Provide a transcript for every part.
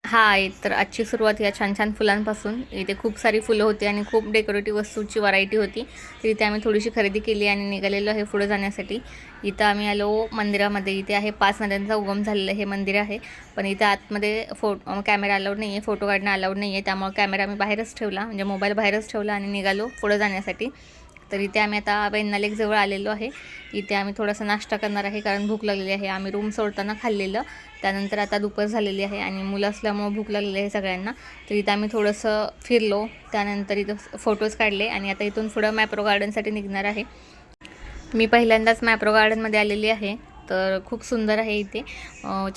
हाय, तर आजची सुरुवात या छान छान फुलांपासून. इथे खूप सारी फुलं होती आणि खूप डेकोरेटिव्ह वस्तूची व्हरायटी होती. तर इथे आम्ही थोडीशी खरेदी केली आणि निघालेलो आहे पुढे जाण्यासाठी. इथं आम्ही आलो मंदिरामध्ये. इथे आहे 5 नद्यांचा उगम झालेलं हे मंदिर आहे. पण इथे आतमध्ये कॅमेरा अलाउड नाही आहे, फोटो काढणं अलाउड नाही आहे. त्यामुळे कॅमेरा आम्ही बाहेरच ठेवला, म्हणजे मोबाईल बाहेरच ठेवला आणि निघालो पुढे जाण्यासाठी. तर इथे आम्ही आता वेण्णा लेकजवळ आलेलो आहे. इथे आम्ही थोडासा नाश्ता करणार आहे, कारण भूक लागलेली आहे. आम्ही रूम सोडताना खाल्लेलं. त्यानंतर आता दुपार झालेली आहे आणि मुलं असल्यामुळं भूक लागलेली आहे सगळ्यांना. तर इथं आम्ही थोडंसं फिरलो, त्यानंतर इथं फोटोज काढले आणि आता इथून पुढं मॅप्रो गार्डनसाठी निघणार आहे. मी पहिल्यांदाच मॅप्रो गार्डनमध्ये आलेली आहे. तर खूप सुंदर आहे इथे.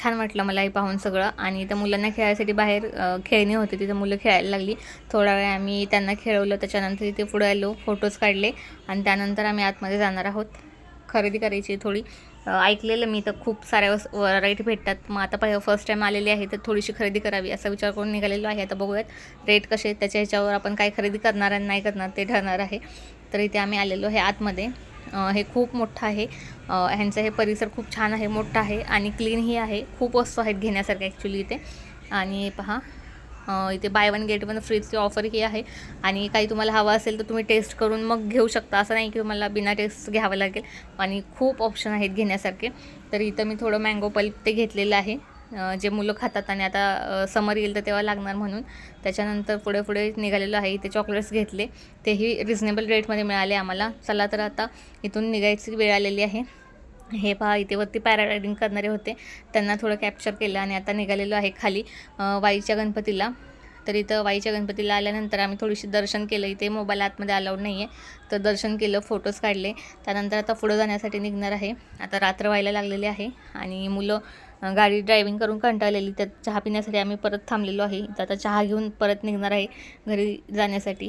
छान वाटलं मला हे पाहून सगळं. आणि इथं मुलांना खेळायसाठी बाहेर खेळणी होती, तिथं मुलं खेळायला लागली. थोडा वेळ आम्ही त्यांना खेळवलं, त्याच्यानंतर इथे पुढे आलो, फोटोज काढले आणि त्यानंतर आम्ही आतमध्ये जाणार आहोत. खरेदी करायची थोडी. ऐकलेलं मी तर खूप साऱ्या व्हरायटी भेटतात. मग आता फर्स्ट टाईम आलेली आहे, तर थोडीशी खरेदी करावी असा विचार करून निघालेलो आहे. आता बघूयात रेट कसे आहेत, त्याच्या ह्याच्यावर आपण काय खरेदी करणार आणि नाही करणार ते ठरणार आहे. तर इथे आम्ही आलेलो आहे आतमध्ये. हे खूप मोठं आहे. ह्यांचं हे परिसर खूप छान आहे, मोठं आहे आणि क्लीनही आहे. खूप वस्तू आहेत घेण्यासारख्या ॲक्च्युली इथे. आणि पहा, इथे बाय वन गेट वन फ्रीजची ऑफरही आहे. आणि काही तुम्हाला हवं असेल तर तुम्ही टेस्ट करून मग घेऊ शकता, असं नाही की तुम्हाला बिना टेस्ट घ्यावं लागेल. आणि खूप ऑप्शन आहेत घेण्यासारखे. तर इथं मी थोडं मँगो पल्प ते घेतलेलं आहे, जे मुलं खातात आणि आता समर येईल तर तेव्हा लागणार म्हणून. त्याच्यानंतर पुढे पुढे निघालेलो आहे. इथे चॉकलेट्स घेतले, तेही रिजनेबल रेटमध्ये मिळाले आम्हाला. चला तर आता इथून निघायची वेळ आलेली आहे. हे पहा, इथे वरती पॅराग्लायडिंग करणारे होते, त्यांना थोडं कॅप्चर केलं आणि आता निघालेलो आहे खाली वाईच्या गणपतीला. तर इथं वाईच्या गणपतीला आल्यानंतर आम्ही थोडीशी दर्शन केलं. इथे मोबाईल आतमध्ये अलाउड नाही आहे, तर दर्शन केलं, फोटोज काढले. त्यानंतर आता पुढं जाण्यासाठी निघणार आहे. आता रात्र व्हायला लागलेली आहे आणि मुलं गाडी ड्रायव्हिंग करून कंटाळलेली, तर चहा पिण्यासाठी आम्ही परत थांबलेलो आहे. तर आता चहा घेऊन परत निघणार आहे घरी जाण्यासाठी.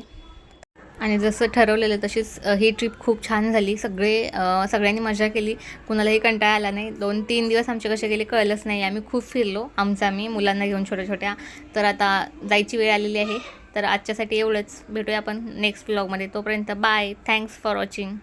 आणि जसं ठरवलेलं तशीच ही ट्रिप खूप छान झाली. सगळ्यांनी मजा केली, कुणालाही कंटाळा आला नाही. 2-3 दिवस आमचे कसे गेले कळलंच नाही. आम्ही खूप फिरलो, आम्ही मुलांना घेऊन छोट्या छोट्या. तर आता जायची वेळ आलेली आहे. तर आजच्यासाठी एवढंच. भेटूया आपण नेक्स्ट व्लॉगमध्ये. तोपर्यंत बाय. Thanks for watching.